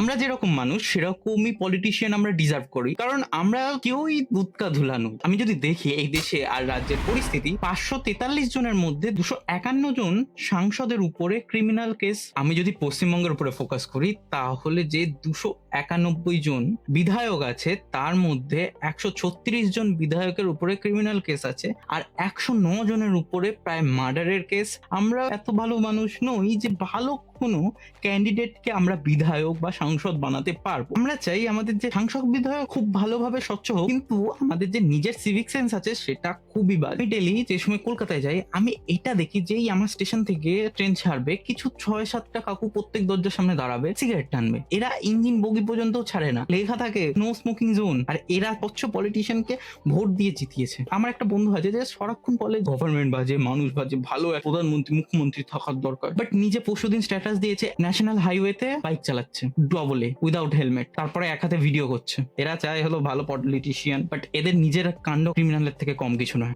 আমরা যেরকম মানুষ সেরকমই পলিটিশিয়ান আমরা ডিজার্ভ করি, কারণ আমরা কেউই দুধকা ধুলা নই। আমি যদি দেখি এই দেশে আর রাজ্যের পরিস্থিতি, 543 জনের মধ্যে 251 জন সাংসদের উপরে ক্রিমিনাল কেস। আমি যদি পশ্চিমবঙ্গের উপরে ফোকাস করি, তাহলে যে 291 জন বিধায়ক আছে তার মধ্যে 136 জন বিধায়কের উপরে ক্রিমিনাল কেস আছে, আর 109 জনের উপরে প্রায় মার্ডারের কেস। আমরা এত ভালো মানুষ নই যে ভালো কোনো ক্যান্ডিডেটকে আমরা বিধায়ক বা সাংসদ বানাতে পারবো। আমরা চাই আমাদের যে সাংসদ বিধায়ক খুব ভালোভাবে স্বচ্ছ হোক, কিন্তু আমাদের যে নিজের সিভিক সেন্স আছে সেটা খুবই বাজে। আমি ডেলি যে সময় কলকাতায় যাই, আমি এটা দেখি যেই আমার স্টেশন থেকে ট্রেন ছাড়বে, কিছু 6-7টা কাকু প্রত্যেক দরজার সামনে দাঁড়াবে, সিগারেট টানবে। এরা ইঞ্জিন বগি পর্যন্ত ছাড়ে না, লেখা থাকে নো স্মোকিং জোন। আর এরা স্বচ্ছ পলিটিশিয়ানকে ভোট দিয়ে জিতিয়েছে। আমার একটা বন্ধু আছে যে সারাক্ষণ বলে গভর্নমেন্ট বাজে, মানুষ বাজে, ভালো এক প্রধানমন্ত্রী মুখ্যমন্ত্রী থাকার দরকার, বাট নিজে পরশুদিন স্ট্যাটাস দিয়েছে ন্যাশনাল হাইওয়েতে বাইক চালাচ্ছে ডবলে উইদাউট হেলমেট, তারপরে এক হাতে ভিডিও করছে। এরা চায় হলো ভালো পলিটিশিয়ান, বাট এদের নিজের কাণ্ড ক্রিমিনালের থেকে কম কিছু নয়।